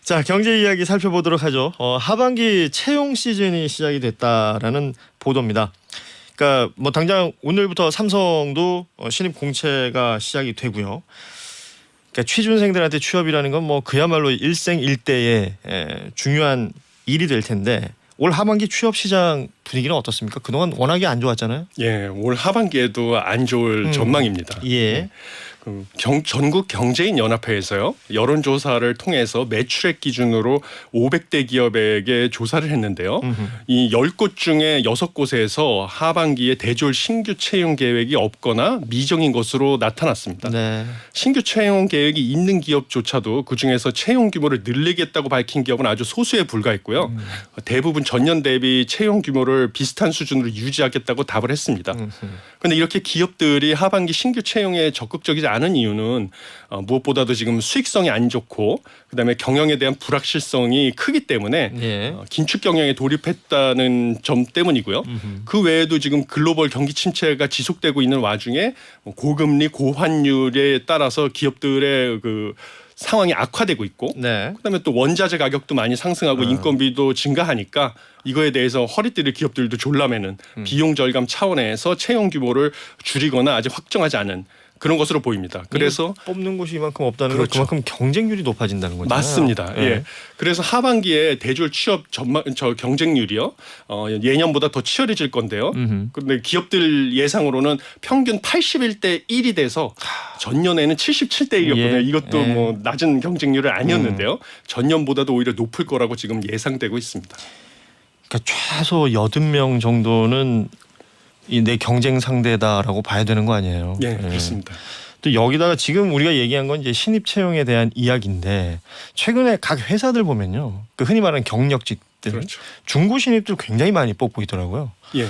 자, 경제 이야기 살펴보도록 하죠. 하반기 채용 시즌이 시작이 됐다라는 보도입니다. 그러니까 뭐 당장 오늘부터 삼성도 신입 공채가 시작이 되고요. 그러니까 취준생들한테 취업이라는 건 뭐 그야말로 일생일대의 중요한 일이 될 텐데 올 하반기 취업 시장 분위기는 어떻습니까? 그동안 워낙에 안 좋았잖아요. 예, 올 하반기에도 안 좋을 전망입니다. 예. 전국 경제인 연합회에서요 여론조사를 통해서 매출액 기준으로 500대 기업에게 조사를 했는데요. 이 10곳 중에 6곳에서 하반기에 대졸 신규 채용 계획이 없거나 미정인 것으로 나타났습니다. 네. 신규 채용 계획이 있는 기업조차도 그중에서 채용 규모를 늘리겠다고 밝힌 기업은 아주 소수에 불과했고요. 대부분 전년 대비 채용 규모를 비슷한 수준으로 유지하겠다고 답을 했습니다. 그런데 이렇게 기업들이 하반기 신규 채용에 적극적이지 않은 이유는 무엇보다도 지금 수익성이 안 좋고 그다음에 경영에 대한 불확실성이 크기 때문에 예. 긴축 경영에 돌입했다는 점 때문이고요. 그 외에도 지금 글로벌 경기 침체가 지속되고 있는 와중에 고금리 고환율에 따라서 기업들의 그 상황이 악화되고 있고 네. 그다음에 또 원자재 가격도 많이 상승하고 인건비도 증가하니까 이거에 대해서 허리띠를 기업들도 졸라매는 비용 절감 차원에서 채용 규모를 줄이거나 아직 확정하지 않은 그런 것으로 보입니다. 그래서 뽑는 곳이 이만큼 없다는 그렇죠. 건 그만큼 경쟁률이 높아진다는 거잖아요. 맞습니다. 예. 예. 그래서 하반기에 대졸 취업 경쟁률이요 예년보다 더 치열해질 건데요. 그런데 기업들 예상으로는 평균 81대 1이 돼서 전년에는 77대 1이었거든요. 예. 이것도 예. 뭐 낮은 경쟁률은 아니었는데요. 전년보다도 오히려 높을 거라고 지금 예상되고 있습니다. 그러니까 최소 80명 정도는 이 내 경쟁 상대다라고 봐야 되는 거 아니에요? 예, 그렇습니다. 또 여기다가 지금 우리가 얘기한 건 이제 신입 채용에 대한 이야기인데 최근에 각 회사들 보면요, 그 흔히 말하는 경력직들, 그렇죠. 중고 신입들 굉장히 많이 뽑고 있더라고요. 예.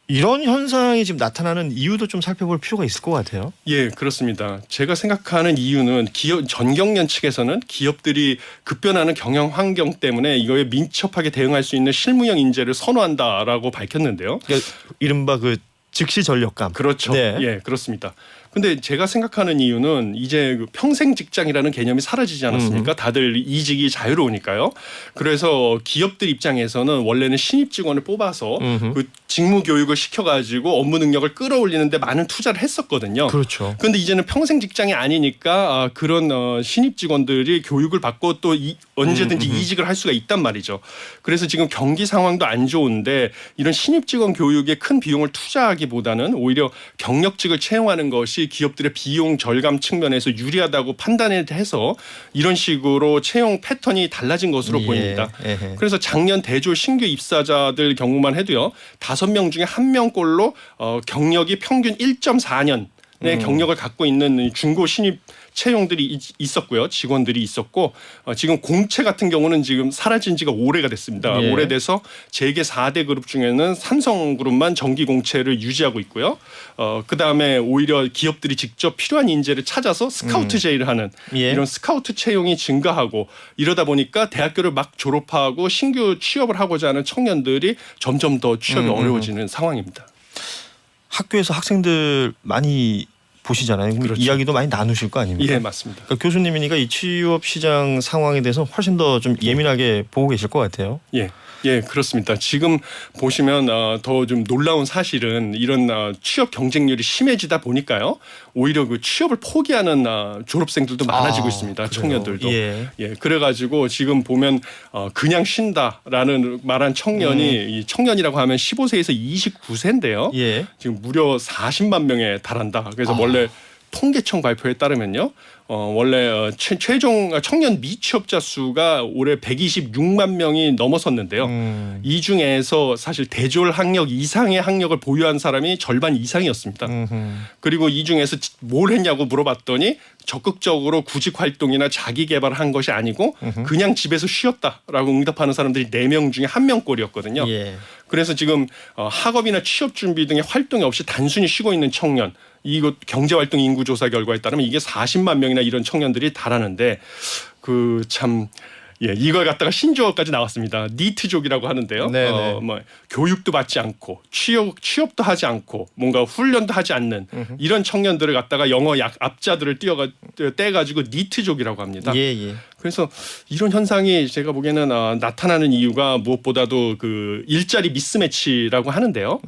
이런 현상이 지금 나타나는 이유도 좀 살펴볼 필요가 있을 것 같아요. 예, 그렇습니다. 제가 생각하는 이유는 기업 전경련 측에서는 기업들이 급변하는 경영 환경 때문에 이거에 민첩하게 대응할 수 있는 실무형 인재를 선호한다라고 밝혔는데요. 그러니까 이른바 그 즉시 전력감. 그렇죠. 네. 예, 그렇습니다. 근데 제가 생각하는 이유는 이제 그 평생 직장이라는 개념이 사라지지 않았습니까? 다들 이직이 자유로우니까요. 그래서 기업들 입장에서는 원래는 신입 직원을 뽑아서 그 직무 교육을 시켜가지고 업무 능력을 끌어올리는데 많은 투자를 했었거든요. 그렇죠. 그런데 이제는 평생 직장이 아니니까 그런 신입 직원들이 교육을 받고 또 언제든지 이직을 할 수가 있단 말이죠. 그래서 지금 경기 상황도 안 좋은데 이런 신입 직원 교육에 큰 비용을 투자하기보다는 오히려 경력직을 채용하는 것이 기업들의 비용 절감 측면에서 유리하다고 판단해서 이런 식으로 채용 패턴이 달라진 것으로 보입니다. 그래서 작년 대졸 신규 입사자들 경우만 해도요, 5명 중에 1명꼴로 경력이 평균 1.4년 의 경력을 갖고 있는 중고 신입 채용들이 있었고요. 직원들이 있었고 지금 공채 같은 경우는 지금 사라진 지가 오래가 됐습니다. 예. 오래돼서 재계 4대 그룹 중에는 삼성그룹만 정기 공채를 유지하고 있고요. 그다음에 오히려 기업들이 직접 필요한 인재를 찾아서 스카우트 제의를 하는 예. 이런 스카우트 채용이 증가하고 이러다 보니까 대학교를 막 졸업하고 신규 취업을 하고자 하는 청년들이 점점 더 취업이 어려워지는 상황입니다. 학교에서 학생들 많이 보시잖아요. 그렇죠. 이야기도 많이 나누실 거 아닙니까? 예, 맞습니다. 그러니까 교수님이니까 이 취업 시장 상황에 대해서 훨씬 더 좀 예민하게 보고 계실 것 같아요. 예. 예, 그렇습니다. 지금 보시면 더 좀 놀라운 사실은 이런 취업 경쟁률이 심해지다 보니까요. 오히려 그 취업을 포기하는 졸업생들도 많아지고 있습니다. 그래요? 청년들도. 예. 예, 그래가지고 지금 보면 그냥 쉰다라는 말한 청년이 이 청년이라고 하면 15세에서 29세인데요. 예. 지금 무려 40만 명에 달한다. 그래서 원래 통계청 발표에 따르면요. 원래 최종 청년 미취업자 수가 올해 126만 명이 넘어섰는데요. 이 중에서 사실 대졸 학력 이상의 학력을 보유한 사람이 절반 이상이었습니다. 그리고 이 중에서 뭘 했냐고 물어봤더니 적극적으로 구직 활동이나 자기 개발을 한 것이 아니고 그냥 집에서 쉬었다라고 응답하는 사람들이 4명 중에 1명꼴이었거든요. 예. 그래서 지금 학업이나 취업 준비 등의 활동이 없이 단순히 쉬고 있는 청년, 이것 경제활동 인구조사 결과에 따르면 이게 40만 명이나 이런 청년들이 달하는데 그 참 예, 이걸 갖다가 신조어까지 나왔습니다. 니트족이라고 하는데요. 뭐 교육도 받지 않고 취업도 하지 않고 뭔가 훈련도 하지 않는 이런 청년들을 갖다가 영어 앞자들을 떼가지고 니트족이라고 합니다. 예. 그래서 이런 현상이 제가 보기에는 나타나는 이유가 무엇보다도 그 일자리 미스매치라고 하는데요.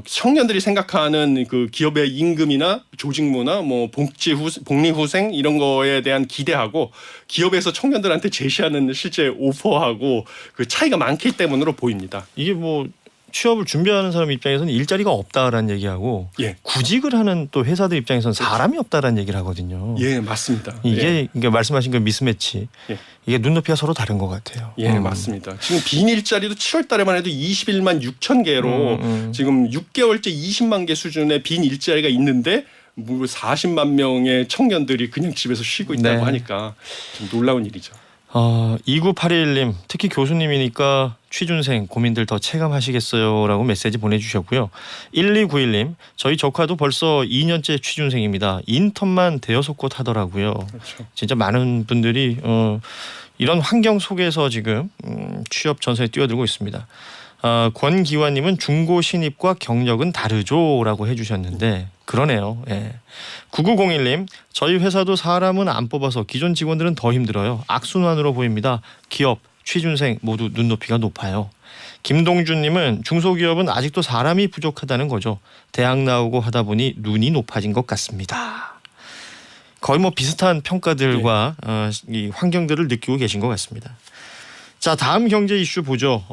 청년들이 생각하는 그 기업의 임금이나 조직 문화, 뭐 복리 후생 이런 거에 대한 기대하고 기업에서 청년들한테 제시하는 실제 오퍼하고 그 차이가 많기 때문으로 보입니다. 이게 뭐 취업을 준비하는 사람 입장에서는 일자리가 없다라는 얘기하고 예. 구직을 하는 또 회사들 입장에서는 사람이 없다라는 얘기를 하거든요. 예, 맞습니다. 이게 예. 그러니까 말씀하신 그 미스매치 예. 이게 눈높이가 서로 다른 것 같아요. 예, 맞습니다. 지금 빈 일자리도 7월 달에만 해도 21만 6천 개로 지금 6개월째 20만 개 수준의 빈 일자리가 있는데 뭐 40만 명의 청년들이 그냥 집에서 쉬고 있다고 네. 하니까 좀 놀라운 일이죠. 2981님 특히 교수님이니까 취준생 고민들 더 체감하시겠어요라고 메시지 보내주셨고요. 1291님 저희 조카도 벌써 2년째 취준생입니다. 인턴만 대여섯 곳 하더라고요. 그렇죠. 진짜 많은 분들이 이런 환경 속에서 지금 취업 전선에 뛰어들고 있습니다. 권기환님은 중고 신입과 경력은 다르죠라고 해주셨는데 그러네요. 예. 9901님 저희 회사도 사람은 안 뽑아서 기존 직원들은 더 힘들어요. 악순환으로 보입니다. 기업, 취준생 모두 눈높이가 높아요. 김동준님은 중소기업은 아직도 사람이 부족하다는 거죠. 대학 나오고 하다 보니 눈이 높아진 것 같습니다. 거의 뭐 비슷한 평가들과 이 환경들을 느끼고 계신 것 같습니다. 자 다음 경제 이슈 보죠.